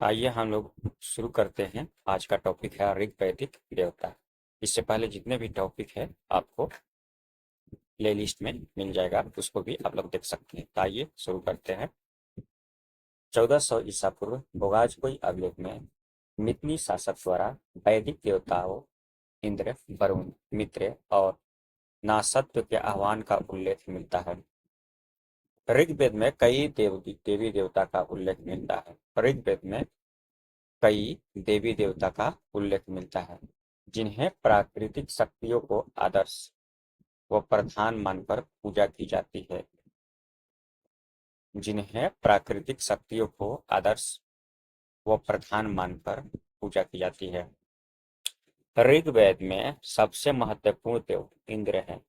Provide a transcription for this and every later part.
आइए हम लोग शुरू करते हैं। आज का टॉपिक है ऋग्वैदिक देवता। इससे पहले जितने भी टॉपिक है आपको प्ले लिस्ट में मिल जाएगा, उसको भी आप लोग देख सकते हैं। तो आइए शुरू करते हैं। 1400 ईसा पूर्व बोगाजकोई अभिलेख में मितनी शासक द्वारा वैदिक देवताओं इंद्र, वरुण, मित्र और नासत्व के आह्वान का उल्लेख मिलता है। ऋग्वेद में कई देवी देवता का उल्लेख मिलता है। ऋग्वेद में कई देवी देवता का उल्लेख मिलता है जिन्हें प्राकृतिक शक्तियों को आदर्श व प्रधान मानकर पूजा की जाती है। जिन्हें प्राकृतिक शक्तियों को आदर्श व प्रधान मानकर पूजा की जाती है। ऋग्वेद में सबसे महत्वपूर्ण देव इंद्र हैं,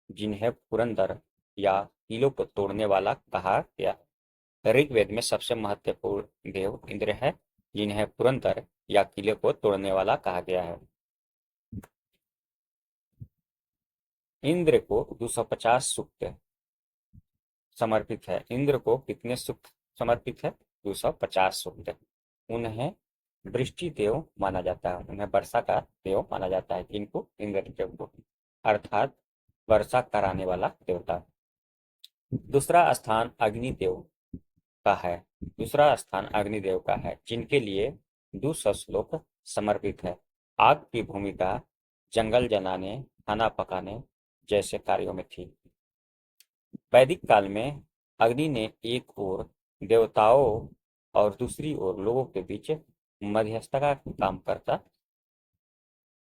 जिन्हें पुरंदर या किलों को तोड़ने वाला कहा गया है। ऋग्वेद में सबसे महत्वपूर्ण देव इंद्र है, जिन्हें पुरंदर या किले को तोड़ने वाला कहा गया है। इंद्र को 250 सूक्त समर्पित है। इंद्र को कितने सूक्त समर्पित है? 250 सूक्त। उन्हें वृष्टि देव माना जाता है, उन्हें वर्षा का देव माना जाता है। किनको? इंद्र देव को, अर्थात वर्षा कराने वाला देवता। दूसरा स्थान अग्निदेव का है। दूसरा स्थान अग्निदेव का है, जिनके लिए 200 श्लोक समर्पित है। आग की भूमिका जंगल जलाने, खाना पकाने जैसे कार्यों में थी। वैदिक काल में अग्नि ने एक ओर देवताओं और दूसरी ओर लोगों के बीच मध्यस्थता का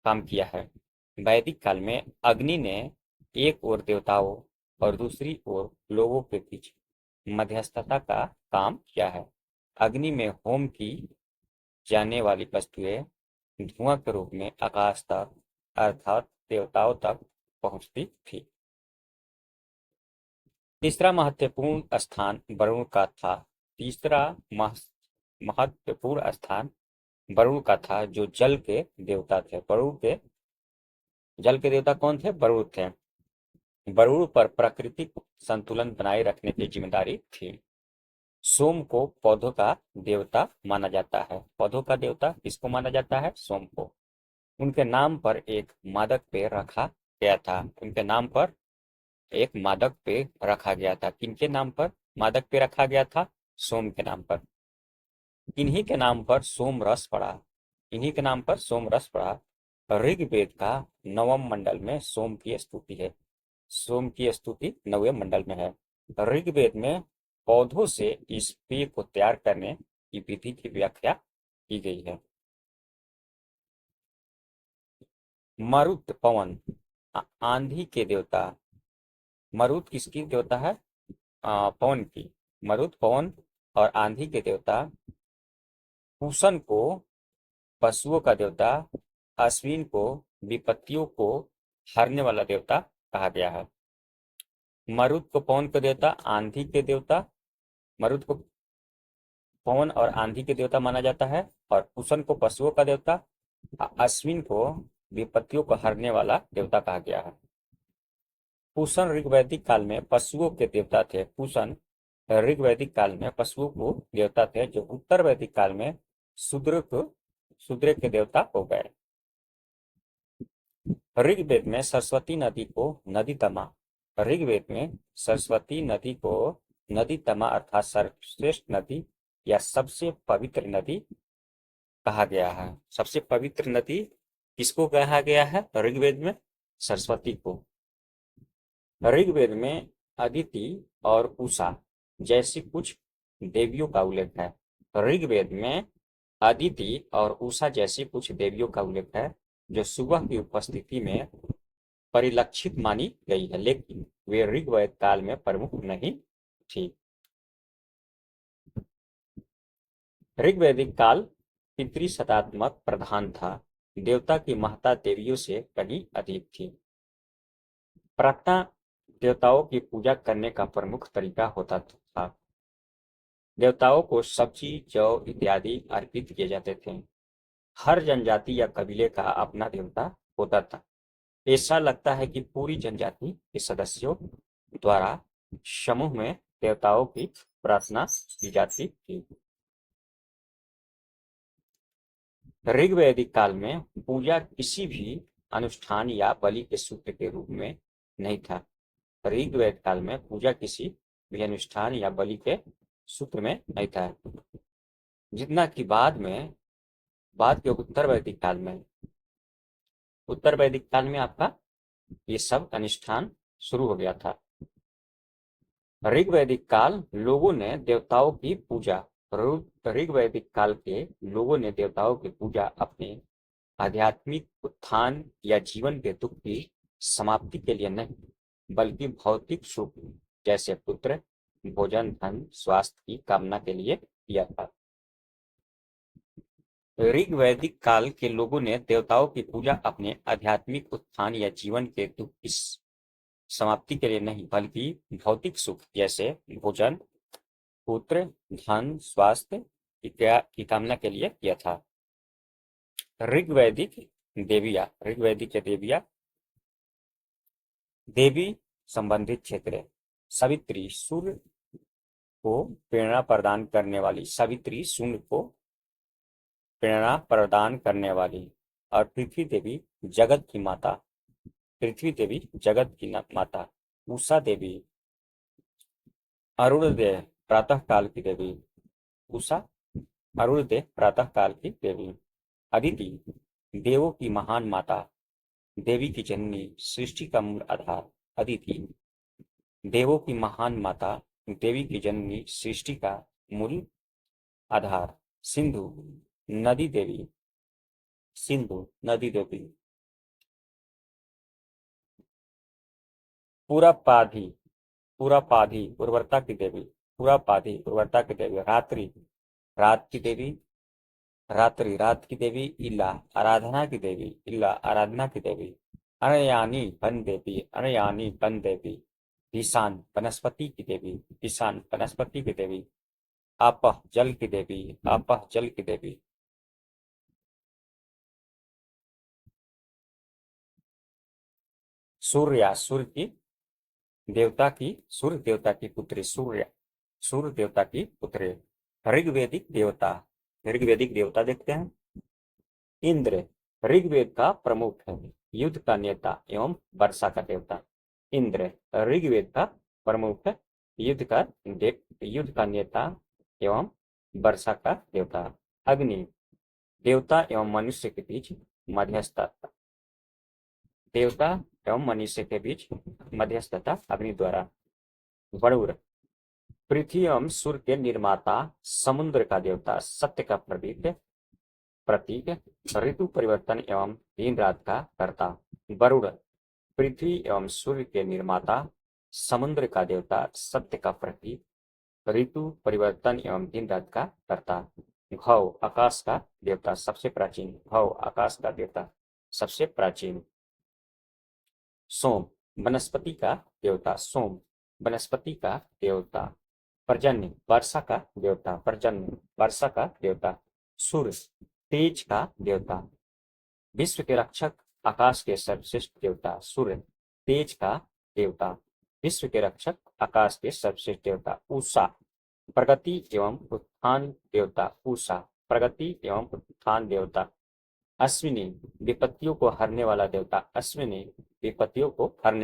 काम किया है। वैदिक काल में अग्नि ने एक ओर देवताओं और दूसरी ओर लोगों के बीच मध्यस्थता का काम किया है। अग्नि में होम की जाने वाली वस्तुएं धुआं के रूप में आकाश तक, अर्थात देवताओं तक पहुंचती थी। तीसरा महत्वपूर्ण स्थान वरुण का था। तीसरा महत्वपूर्ण स्थान वरुण का था, जो जल के देवता थे। जल के देवता कौन थे? वरुण थे। वरुण पर प्राकृतिक संतुलन बनाए रखने की जिम्मेदारी थी। सोम को पौधों का देवता माना जाता है। पौधों का देवता किसको माना जाता है? सोम को। उनके नाम पर एक मादक पेड़ रखा गया था। उनके नाम पर एक मादक पेड़ रखा गया था। किनके नाम पर मादक पेड़ रखा गया था? सोम के नाम पर। इन्हीं के नाम पर सोम रस पड़ा। इन्हीं के नाम पर सोम रस पड़ा। ऋग्वेद का 9वें मंडल में सोम की स्तुति है। सोम की स्तुति 9वें मंडल में है। ऋग्वेद में पौधों से इस पेय को तैयार करने की विधि की व्याख्या की गई है। मरुत पवन आंधी के देवता। मरुत किसकी देवता है? पवन की। मरुत पवन और आंधी के देवता। पूषण को पशुओं का देवता। अश्विन को विपत्तियों को हरने वाला देवता कहा गया है। मरुत को पवन के देवता, आंधी के देवता। मरुत को पवन और आंधी के देवता माना जाता है, और पूषण को पशुओं का देवता, अश्विन को विपत्तियों को हरने वाला देवता कहा गया है। पूषण ऋग्वैदिक काल में पशुओं के देवता थे। पूषण ऋग्वैदिक काल में पशुओं को देवता थे, जो उत्तर वैदिक काल में शूद्र के देवता हो गए। ऋग्वेद में सरस्वती नदी को नदी तमा। ऋग्वेद में सरस्वती नदी को नदी तमा अर्थात सर्वश्रेष्ठ नदी या सबसे पवित्र नदी कहा गया है। सबसे पवित्र नदी किसको कहा गया है ऋग्वेद में? सरस्वती को। ऋग्वेद में अदिति और उषा जैसी कुछ देवियों का उल्लेख है। ऋग्वेद में अदिति और उषा जैसी कुछ देवियों का उल्लेख है, जो सुबह की उपस्थिति में परिलक्षित मानी गई है, लेकिन वे ऋग्वेद काल में प्रमुख नहीं थी। ऋग्वैदिक काल पितृसत्तात्मक प्रधान था। देवता की महत्ता देवियों से कहीं अधिक थी। प्रार्थना देवताओं की पूजा करने का प्रमुख तरीका होता था। देवताओं को सब्जी, जौ इत्यादि अर्पित किए जाते थे। हर जनजाति या कबीले का अपना देवता होता था। ऐसा लगता है कि पूरी जनजाति के सदस्यों द्वारा समूह में देवताओं की प्रार्थना की जाती थी। ऋग्वैदिक काल में पूजा किसी भी अनुष्ठान या बलि के सूत्र के रूप में नहीं था। ऋग्वेद काल में पूजा किसी भी अनुष्ठान या बलि के सूत्र में नहीं था। जितना कि बाद के उत्तर वैदिक काल में आपका ये सब अनुष्ठान शुरू हो गया था। ऋग्वैदिक काल लोगों ने देवताओं की पूजा ऋग्वैदिक काल के लोगों ने देवताओं की पूजा अपने आध्यात्मिक उत्थान या जीवन के दुख की समाप्ति के लिए नहीं, बल्कि भौतिक सुख जैसे पुत्र, भोजन, धन, स्वास्थ्य की कामना के लिए किया था। ऋग्वैदिक काल के लोगों ने देवताओं की पूजा अपने आध्यात्मिक उत्थान या जीवन के दुख की समाप्ति के लिए नहीं, बल्कि भौतिक सुख जैसे भोजन, पुत्र, धन, स्वास्थ्य की कामना के लिए किया था। ऋग्वैदिक के देवी संबंधित क्षेत्र। सावित्री सूर्य को प्रेरणा प्रदान करने वाली, सावित्री सूर्य को प्रेरणा प्रदान करने वाली, और पृथ्वी देवी जगत की माता, उषा देवी अरुणोदय प्रातः काल की देवी, उषा अरुणोदय प्रातः काल की देवी। अदिति देवों की महान माता, देवी की जननी, सृष्टि का मूल आधार। अदिति देवों की महान माता, देवी की जननी, सृष्टि का मूल आधार। सिंधु नदी देवी, पुरापाधी उर्वरता की देवी, रात की देवी, इला आराधना की देवी, अनयानी बन देवी, ईशान वनस्पति की देवी, आपह जल की देवी, सूर्य देवता की पुत्री, सूर्य देवता की पुत्री। ऋग्वैदिक देवता देखते हैं। इंद्र ऋग्वेद का प्रमुख है, युद्ध का नेता एवं वर्षा का देवता। इंद्र ऋग्वेद का प्रमुख है, युद्ध का नेता एवं वर्षा का देवता। अग्नि देवता एवं मनुष्य के बीच मध्यस्थता अग्नि द्वारा। वरुण पृथ्वी एवं सूर्य के निर्माता, समुद्र का देवता, सत्य का प्रतीक, ऋतु परिवर्तन एवं दिन रात का कर्ता। वरुण पृथ्वी एवं सूर्य के निर्माता, समुद्र का देवता, सत्य का प्रतीक, ऋतु परिवर्तन एवं दिन रात का कर्ता। घौ आकाश का देवता, सबसे प्राचीन। सोम वनस्पति का देवता, पर्जन्य वर्षा का देवता। सूर्य तेज का देवता, विश्व के रक्षक, आकाश के सर्वश्रेष्ठ देवता। सूर्य तेज का देवता, विश्व के रक्षक, आकाश के सर्वश्रेष्ठ देवता। उषा प्रगति एवं उत्थान देवता। अश्विनी विपत्तियों को हरने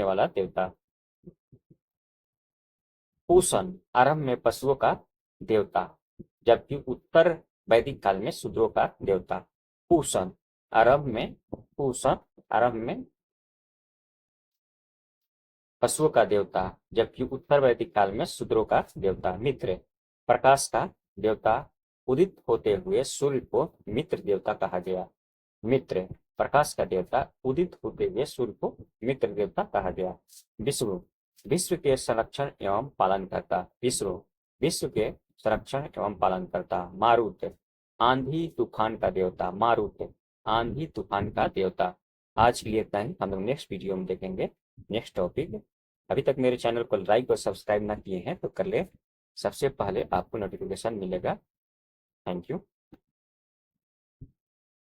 वाला देवता। पूषण आरंभ में पशुओं का देवता, जबकि उत्तर वैदिक काल में शूद्रों का देवता। पूषण आरंभ में पशुओं का देवता, जबकि उत्तर वैदिक काल में शूद्रों का देवता। मित्र प्रकाश का देवता, उदित होते हुए सूर्य को मित्र देवता कहा गया। मित्र प्रकाश का देवता, उदित होते हुए सूर्य को मित्र देवता कहा गया। विष्णु विश्व के संरक्षण एवं पालन करता। मारुत आंधी तूफान का देवता। आज के लिए इतना ही, हम लोग नेक्स्ट वीडियो में देखेंगे नेक्स्ट टॉपिक। अभी तक मेरे चैनल को लाइक और सब्सक्राइब ना किए हैं तो कर ले, सबसे पहले आपको नोटिफिकेशन मिलेगा। Thank you.